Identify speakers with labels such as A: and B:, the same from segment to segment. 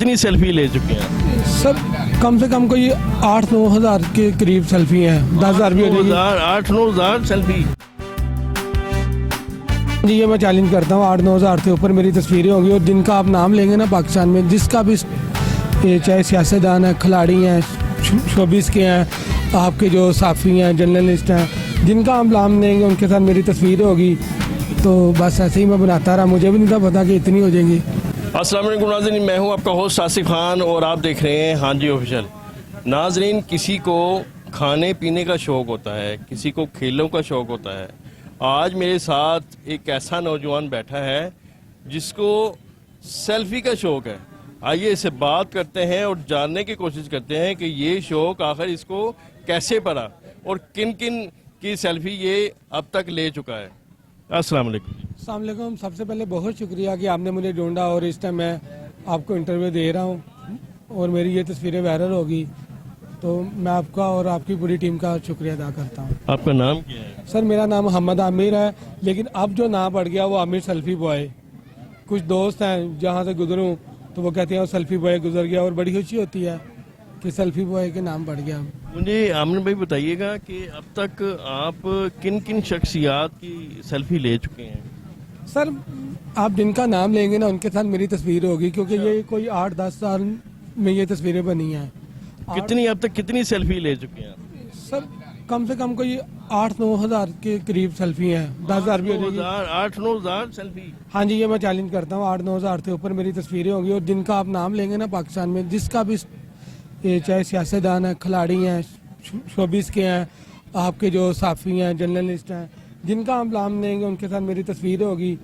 A: कितनी सेल्फी ले चुके हैं?
B: सर कम से कम कोई 8-9 हज़ार के करीब सेल्फी हैं, 10,000 भी हो जाएगी।
A: 8-9 हज़ार सेल्फी।
B: जी ये मैं चैलेंज करता हूँ, 8-9 हज़ार से ऊपर मेरी तस्वीरें होंगी। और जिनका आप नाम लेंगे ना पाकिस्तान में, जिसका भी चाहे सियासतदान है, खिलाड़ी हैं, शोबिस के हैं, आपके जो साफ़ी हैं, जर्नलिस्ट हैं, जिनका आप नाम लेंगे उनके साथ मेरी तस्वीरें होगी। तो बस ऐसे ही मैं बनाता रहा, मुझे भी नहीं था पता कि इतनी हो जाएंगी।
A: अस्सलाम वालेकुम नाज़रीन, मैं हूं आपका होस्ट आसिफ खान और आप देख रहे हैं हाँ जी ऑफिशियल। नाज़रीन, किसी को खाने पीने का शौक़ होता है, किसी को खेलों का शौक़ होता है। आज मेरे साथ एक ऐसा नौजवान बैठा है जिसको सेल्फी का शौक़ है। आइए इससे बात करते हैं और जानने की कोशिश करते हैं कि ये शौक़ आखिर इसको कैसे पड़ा और किन किन की सेल्फी ये अब तक ले चुका है। अस्सलाम वालेकुम।
B: अस्सलाम वालेकुम। सबसे पहले बहुत शुक्रिया कि आपने मुझे ढूंढा और इस टाइम मैं आपको इंटरव्यू दे रहा हूँ और मेरी ये तस्वीरें वायरल होगी, तो मैं आपका और आपकी पूरी टीम का शुक्रिया अदा करता हूँ।
A: आपका नाम क्या है?
B: सर मेरा नाम मोहम्मद आमिर है, लेकिन अब जो नाम पड़ गया वो आमिर सेल्फी बॉय। कुछ दोस्त हैं जहाँ से गुजरूँ तो वो कहते हैं वो सेल्फी बॉय गुजर गया, और बड़ी खुशी होती है कि सेल्फी बॉय के नाम बढ़ गया।
A: मुझे आमिर भाई बताइएगा कि अब तक आप किन किन शख्सियात की सेल्फी ले चुके हैं?
B: सर आप जिनका नाम लेंगे ना उनके साथ मेरी तस्वीर होगी, क्योंकि ये कोई 8-10 साल में ये तस्वीरें बनी हैं।
A: कितनी अब तक कितनी सेल्फी ले चुके हैं?
B: सर कम से कम कोई 8-9 हज़ार के करीब सेल्फी हैं, 10,000 भी हो जाएगी।
A: 8-9 हज़ार सेल्फी।
B: हाँ जी ये मैं चैलेंज करता हूँ, 8-9 हज़ार से ऊपर मेरी तस्वीरें होंगी। और जिनका आप नाम लेंगे ना पाकिस्तान में, जिसका भी चाहे सियासतदान है, खिलाड़ी हैं, शोबिस के हैं, आपके जो साफ़ी हैं, जर्नलिस्ट हैं, जिनका आप नाम लेंगे उनके साथ मेरी तस्वीरें होगी।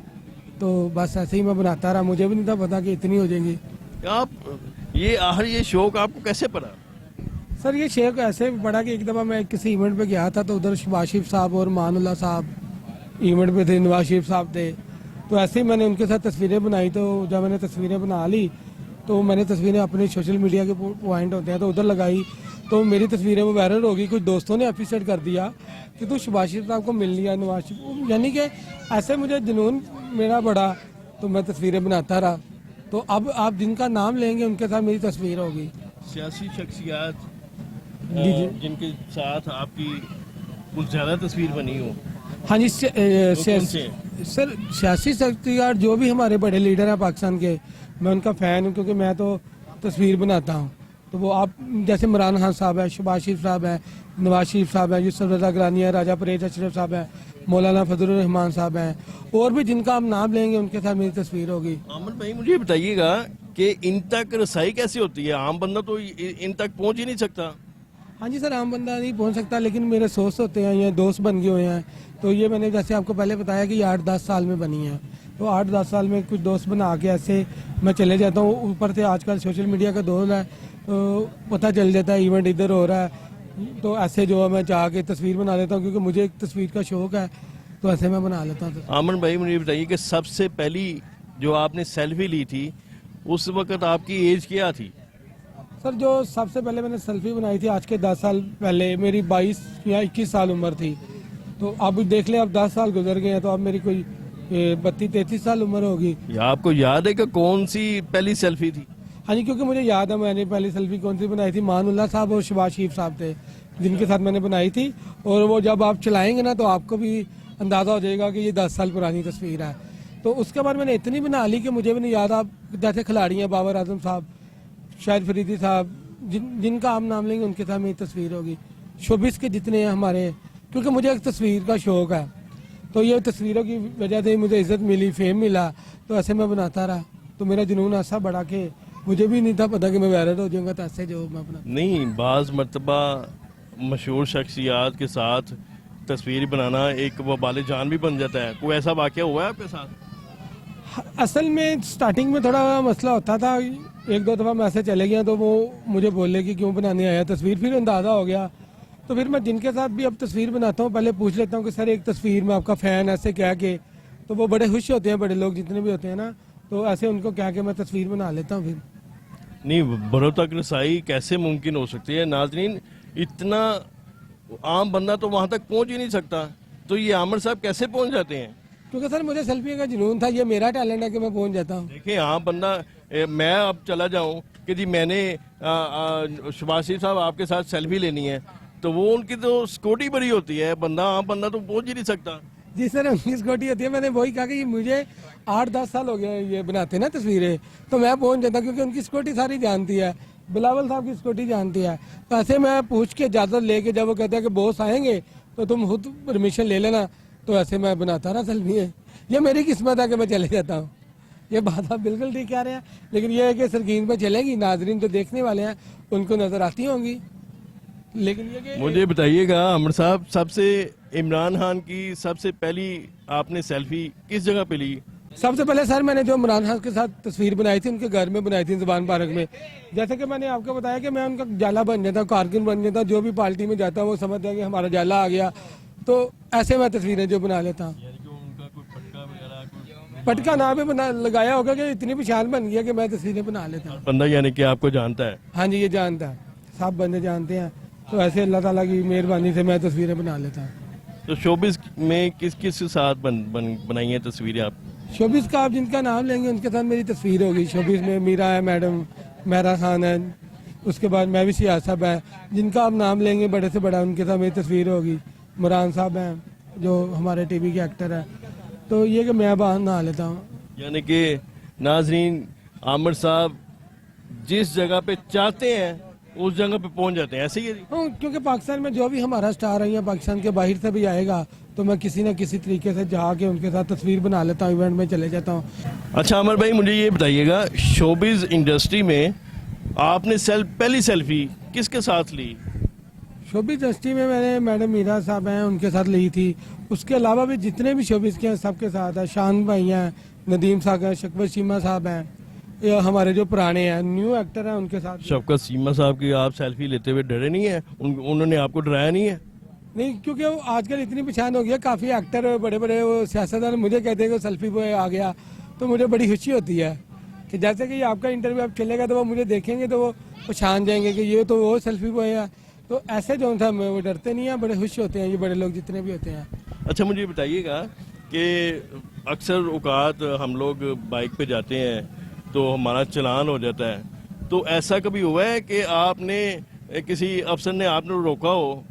B: तो बस ऐसे ही मैं बनाता रहा, मुझे भी नहीं था पता कि इतनी हो जाएंगी।
A: आप ये शौक आपको कैसे पड़ा?
B: सर ये शेख ऐसे पड़ा कि एक दफ़ा मैं किसी इवेंट पे गया था, तो उधर शहबाज शरीफ साहब और मानुल्लाह साहब इवेंट पे थे, नवाज शरीफ साहब थे। तो ऐसे ही मैंने उनके साथ तस्वीरें बनाई। तो जब मैंने तस्वीरें बना ली तो मैंने तस्वीरें अपने सोशल मीडिया के पॉइंट होते हैं तो उधर लगाई, तो मेरी तस्वीरें वो वायरल हो गई। कुछ दोस्तों ने एप्रिशिएट कर दिया कि तू शहबाज शरीफ साहब को मिल लिया, नवाज शरीफ, यानी कि ऐसे मुझे जुनून मेरा बढ़ा, तो मैं तस्वीरें बनाता रहा। तो अब आप जिनका नाम लेंगे उनके साथ मेरी तस्वीर होगी।
A: सियासी शख्सियात
B: जी।
A: जिनके साथ आपकी कुछ ज़्यादा तस्वीर बनी हो?
B: हाँ जी
A: कौन
B: सर सियासी शख्सियत जो भी हमारे बड़े लीडर हैं पाकिस्तान के, मैं उनका फ़ैन हूँ, क्योंकि मैं तो तस्वीर बनाता हूँ। तो वो आप जैसे इमरान खान साहब है, शहबाज शरीफ साहब है, नवाज शरीफ साहब है, यूसुफ रज़ा गिलानी है, राजा परेज अशरफ साहब है, मौलाना फजलुर रहमान साहब हैं, और भी जिनका आप नाम लेंगे उनके साथ मेरी तस्वीर होगी।
A: आमिर भाई मुझे बताइएगा कि इन तक रसाई कैसे होती है? आम बंदा तो इन तक पहुंच ही नहीं सकता।
B: हाँ जी सर, आम बंदा नहीं पहुंच सकता, लेकिन मेरे दोस्त होते हैं, ये दोस्त बन गए हुए हैं। तो ये मैंने जैसे आपको पहले बताया कि 8-10 साल में बनी है, तो 8-10 साल में कुछ दोस्त बना के ऐसे मैं चले जाता हूँ। ऊपर से आजकल सोशल मीडिया का दौर है, तो पता चल जाता है इवेंट इधर हो रहा है, तो ऐसे जो है मैं जाके तस्वीर बना लेता हूँ, क्योंकि मुझे एक तस्वीर का शौक़ है, तो ऐसे मैं बना लेता हूँ।
A: आमिर भाई मुझे बताइए कि सबसे पहली जो आपने सेल्फी ली थी उस वक्त आपकी एज क्या थी?
B: सर जो सबसे पहले मैंने सेल्फी बनाई थी आज के 10 साल पहले, मेरी 22 या 21 साल उम्र थी। तो अब देख लें, अब 10 साल गुजर गए हैं, तो अब मेरी कोई 32-33 साल उम्र होगी।
A: आपको याद है कि कौन सी पहली सेल्फी थी?
B: हाँ जी, क्योंकि मुझे याद है मैंने पहली सेल्फी कौन सी बनाई थी, मानुल्लाह साहब और शहबाज शरीफ साहब थे जिनके साथ मैंने बनाई थी। और वो जब आप चलाएंगे ना तो आपको भी अंदाज़ा हो जाएगा कि ये 10 साल पुरानी तस्वीर है। तो उसके बाद मैंने इतनी बना ली कि मुझे भी नहीं याद। आप जैसे खिलाड़ी हैं, बाबर आजम साहब, शाहिद फरीदी साहब, जिनका आप नाम लेंगे उनके साथ मेरी तस्वीर होगी। शोबिस के जितने हैं हमारे, क्योंकि मुझे एक तस्वीर का शौक़ है, तो ये तस्वीरों की वजह से मुझे इज़्ज़त मिली, फेम मिला, तो ऐसे मैं बनाता रहा। तो मेरा जुनून ऐसा बढ़ा कि मुझे भी नहीं था पता कि मैं वायरल हो जाऊँगा, तो ऐसे जो मैं अपना
A: नहीं, बाज़ मरतबा मशहूर शख्सियात के साथ तस्वीर बनाना एक वबाल जान भी बन जाता है। कोई ऐसा वाक़या हुआ है आपके साथ?
B: असल में स्टार्टिंग में थोड़ा मसला होता था, 1-2 दफ़ा मैं ऐसे चले गया तो वो मुझे बोले कि क्यों बनाने आया तस्वीर, फिर अंदाज़ा हो गया। तो फिर मैं जिनके साथ भी अब तस्वीर बनाता हूँ पहले पूछ लेता हूँ कि सर एक तस्वीर में आपका फ़ैन ऐसे कह के, तो वो बड़े खुश होते हैं, बड़े लोग जितने भी होते हैं ना, तो ऐसे उनको कह के मैं तस्वीर बना लेता हूँ। फिर
A: नहीं, बड़ों तक रसाई कैसे मुमकिन हो सकती है? नाज़रीन, इतना आम बंदा तो वहाँ तक पहुँच ही नहीं सकता, तो ये आमिर साहब कैसे पहुँच जाते हैं?
B: क्योंकि सर मुझे सेल्फी का जुनून था, ये मेरा टैलेंट है कि मैं पहुंच जाता हूँ।
A: देखिए आम बंदा, मैं अब चला जाऊं कि जी मैंने शहबाज शरीफ साहब आपके साथ सेल्फी लेनी है, तो वो उनकी तो सिक्योरिटी बड़ी होती है, बंदा आम बंदा तो पहुंच ही नहीं सकता।
B: जी सर, उनकी सिक्योरिटी होती है। मैंने वही कहा कि मुझे 8-10 साल हो गए ये बनाते ना तस्वीरें, तो मैं पहुंच जाता क्योंकि उनकी सिक्योरिटी सारी जानती है, बिलावल साहब की सिक्योरिटी जानती है। तो ऐसे मैं पूछ के इजाज़त लेके, जब वो कहते हैं कि बॉस आएंगे तो तुम खुद परमिशन ले लेना, तो ऐसे मैं बनाता रहा सेल्फी। ये मेरी किस्मत है कि मैं चले जाता हूँ। ये बात आप बिल्कुल ठीक कह रहे हैं, लेकिन ये है कि स्क्रीन पर चलेगी, नाजरीन जो देखने वाले हैं उनको नजर आती होंगी। लेकिन ये कि
A: मुझे बताइएगा अमर साहब, सबसे इमरान खान की सबसे पहली आपने सेल्फी किस जगह पे ली?
B: सबसे पहले सर मैंने जो इमरान खान के साथ तस्वीर बनाई थी उनके घर में बनाई थी, ज़ुबान पार्क में। जैसे कि मैंने आपको बताया कि मैं उनका जाला बन जाता, कारकुन बन जाता, जो भी पार्टी में जाता वो समझता है कि हमारा जाला आ गया, तो ऐसे मैं तस्वीरें जो बना लेता हूँ। पटका ना भी बना लगाया होगा कि इतनी पहचान बन गया कि मैं तस्वीरें बना लेता हूँ।
A: बंदा यानी कि आपको जानता है?
B: हाँ जी, ये जानता है, सब बंदे जानते हैं। तो ऐसे अल्लाह ताला की मेहरबानी से मैं तस्वीरें बना लेता हूँ।
A: तो शोबिस में किस किस के साथ बनाई हैं तस्वीरें आप?
B: शोबिस का आप जिनका नाम लेंगे उनके साथ मेरी तस्वीर होगी। शोबिस में मीरा है, मैडम मेहरा खान है, उसके बाद मैं भी सियाज साहब है, जिनका आप नाम लेंगे बड़े से बड़ा उनके साथ मेरी तस्वीर होगी। मुरान साहब हैं जो हमारे टीवी के एक्टर हैं। तो ये कि मैं बाहर नहा लेता हूँ।
A: यानी कि नाजरीन, आमिर साहब जिस जगह पे चाहते हैं उस जगह पे पहुंच जाते हैं, ऐसे ही है जी?
B: हाँ, क्योंकि पाकिस्तान में जो भी हमारा स्टार है या पाकिस्तान के बाहर से भी आएगा तो मैं किसी न किसी तरीके से जाके उनके साथ तस्वीर बना लेता हूँ, इवेंट में चले जाता हूँ।
A: अच्छा अमर भाई, मुझे ये बताइएगा, शोबिज इंडस्ट्री में आपने पहली सेल्फी किसके साथ ली?
B: शोबिस इंडस्ट्री में मैंने मैडम मीरा साहब हैं उनके साथ ली थी। उसके अलावा भी जितने भी शोबिस के हैं सबके साथ है। शान भाई हैं, नदीम साहब हैं, शक्बर सीमा साहब हैं, ये हमारे जो पुराने हैं न्यू एक्टर हैं उनके साथ।
A: शफकत सीमा साहब की आप सेल्फी लेते हुए डरे नहीं है? उन्होंने आपको डराया नहीं है?
B: नहीं, क्योंकि वो आजकल इतनी पहचान हो गई है, काफ़ी एक्टर बड़े बड़े वो सियासतदान मुझे कहते हैं कि सेल्फी बॉय आ गया, तो मुझे बड़ी खुशी होती है कि जैसे कि आपका इंटरव्यू अब चलेगा तो वो मुझे देखेंगे तो वो पहचान जाएंगे कि ये तो वो सेल्फी बॉय है। तो ऐसे जो था वो डरते नहीं है, बड़े खुश होते हैं ये बड़े लोग जितने भी होते हैं।
A: अच्छा मुझे बताइएगा कि अक्सर औकात हम लोग बाइक पे जाते हैं तो हमारा चलान हो जाता है, तो ऐसा कभी हुआ है कि आपने किसी अफसर ने आपने रोका हो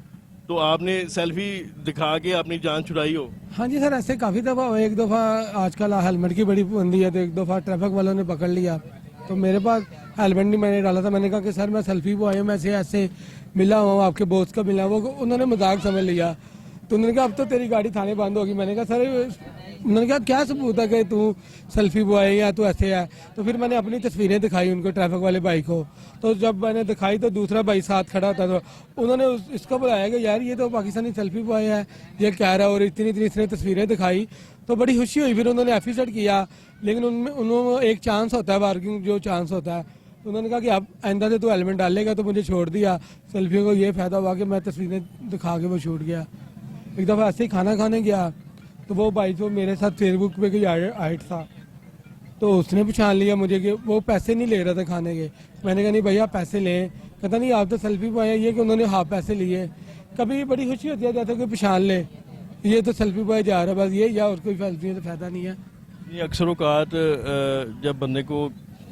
A: तो आपने सेल्फी दिखा के अपनी जान छुड़ाई हो?
B: हाँ जी सर, ऐसे काफ़ी दफ़ा। एक दफ़ा आजकल हेलमेट की बड़ी पाबंदी है, तो एक दफ़ा ट्रैफिक वालों ने पकड़ लिया, तो मेरे पास हेलमेट नहीं मैंने डाला था। मैंने कहा कि सर मैं सेल्फी बॉय हूँ, मैं ऐसे मिला हुआ हूँ, आपके दोस्त का मिला। वो उन्होंने मजाक समझ लिया, तो उन्होंने कहा अब तो तेरी गाड़ी थाने बंद होगी। मैंने कहा सर, उन्होंने कहा क्या सबूत है कि तू सेल्फी बॉय है या तू ऐसे है। तो फिर मैंने अपनी तस्वीरें दिखाई उनको, ट्रैफिक वाले भाई को। तो जब मैंने दिखाई तो दूसरा भाई साथ खड़ा था, तो उन्होंने इसको बुलाया कि यार ये तो पाकिस्तानी सेल्फी बॉय है, ये कह रहा है, और इतनी इतनी इसने तस्वीरें दिखाई तो बड़ी खुशी हुई। फिर उन्होंने एफिसेट किया, लेकिन उनमें उन्होंने एक चांस होता है, वार्किंग जो चांस होता है, उन्होंने कहा कि अब आइंदा से तू हेलमेट डालेगा, तो मुझे छोड़ दिया। सेल्फियों को ये फ़ायदा हुआ कि मैं तस्वीरें दिखा के वो छूट गया। एक दफ़ा ऐसे ही खाना खाने गया तो वो भाई जो मेरे साथ फेसबुक पे कोई ऐड था, तो उसने पहचान लिया मुझे कि वो पैसे नहीं ले रहा था खाने के। मैंने कहा नहीं भैया पैसे लें, कहता नहीं आप तो सेल्फी बॉय है। ये कि उन्होंने हाफ पैसे लिए। कभी बड़ी खुशी होती है जैसे कोई पहचान ले, ये तो सेल्फी बॉय जा रहा है, बस ये, या और कोई सेल्फी तो फ़ायदा नहीं है।
A: ये अक्सर औकात जब बंदे को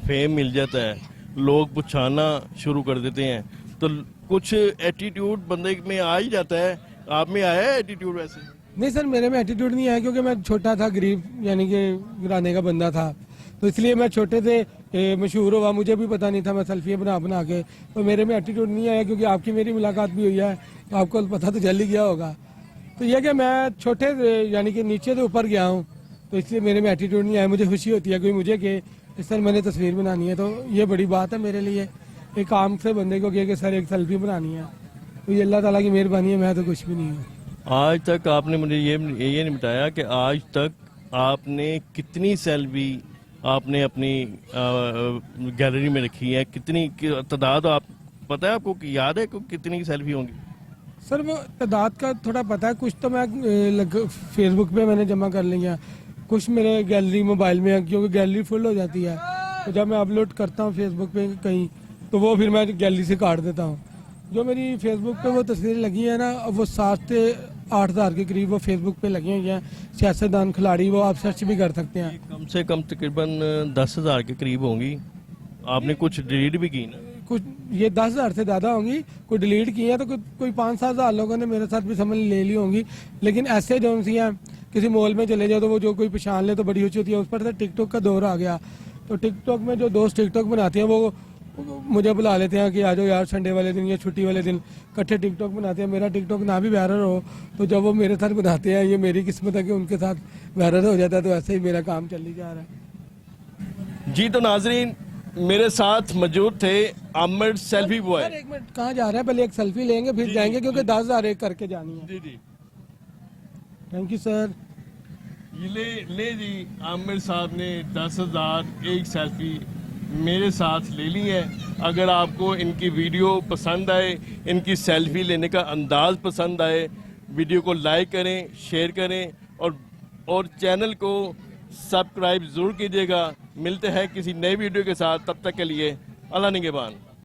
A: फेम मिल जाता है लोग पहचानना शुरू कर देते हैं, तो कुछ एटीट्यूड बंदे में आ ही जाता है। आप में आया है एटीट्यूड? वैसे
B: नहीं सर, मेरे में एटीट्यूड नहीं आया, क्योंकि मैं छोटा था, गरीब यानी कि घराने का बंदा था, तो इसलिए मैं छोटे से मशहूर हुआ। मुझे भी पता नहीं था, मैं सेल्फी बना बना के, तो मेरे में एटीट्यूड नहीं आया। क्योंकि आपकी मेरी मुलाकात भी हुई है तो आपको पता तो जल्दी गया होगा। तो यह कि मैं छोटे से यानी कि नीचे से ऊपर गया हूँ, तो इसलिए मेरे में एटीट्यूड नहीं आया। मुझे खुशी होती है कोई मुझे कि इस सर मैंने तस्वीर बनानी है, तो ये बड़ी बात है मेरे लिए, एक आम से बंदे को कि सर एक सेल्फी बनानी है। तो ये अल्लाह ताला की मेहरबानी है, मैं तो कुछ भी नहीं हूँ।
A: आज तक आपने मुझे ये नहीं बताया कि आज तक आपने कितनी सेल्फी आपने अपनी गैलरी में रखी है, कितनी तादाद आप पता है आपको, याद है कितनी सेल्फी होंगी?
B: सर वो तादाद का थोड़ा पता है, कुछ तो मैं फेसबुक पे मैंने जमा कर लिया, कुछ मेरे गैलरी मोबाइल में है, क्योंकि गैलरी फुल हो जाती है। तो जब मैं अपलोड करता हूँ फेसबुक पे कहीं, तो वो फिर मैं गैलरी से काट देता हूँ। जो मेरी फेसबुक पे वो तस्वीरें लगी है ना, वो 7 से 8 हज़ार के करीब वो फेसबुक पे लगी हुई हैं। सियासतदान, खिलाड़ी, वो आप सर्च भी कर सकते हैं।
A: कम से कम तकरीबन 10,000 के करीब होंगी। आपने कुछ डिलीट भी की ना?
B: कुछ ये 10,000 से ज़्यादा होंगी, कोई डिलीट की है तो कोई 5-7 हज़ार लोगों ने मेरे साथ भी समझ ले ली होंगी। लेकिन ऐसे जो सी हैं, किसी मॉल में चले जाओ तो वो जो कोई पहचान ले तो बड़ी खुशी होती है। उस पर से टिकटॉक का दौर आ गया, तो टिकटॉक में जो दोस्त टिकटॉक बनाते हैं वो मुझे बुला लेते हैं कि आ जाओ यार संडे वाले दिन या छुट्टी वाले दिन इकट्ठे टिकटॉक बनाते हैं। मेरा टिकटॉक ना भी वायरल हो तो जब वो मेरे साथ बनाते हैं, ये मेरी किस्मत है कि उनके साथ वायरल हो जाता है। तो ऐसे ही मेरा काम चल ही जा रहा है।
A: जी तो नाजरीन, मेरे साथ मौजूद थे आमिर सेल्फी बॉय।
B: एक मिनट, कहाँ जा रहे हैं? पहले एक सेल्फी लेंगे फिर जाएंगे, क्योंकि 10,000 एक करके जानी है।
A: जी जी
B: थैंक यू सर।
A: ये ले जी, आमिर साहब ने 10,000 एक सेल्फी मेरे साथ ले ली है। अगर आपको इनकी वीडियो पसंद आए, इनकी सेल्फी लेने का अंदाज पसंद आए, वीडियो को लाइक करें, शेयर करें और चैनल को सब्सक्राइब ज़रूर कीजिएगा। मिलते हैं किसी नए वीडियो के साथ, तब तक के लिए अल्लाह निगहबान।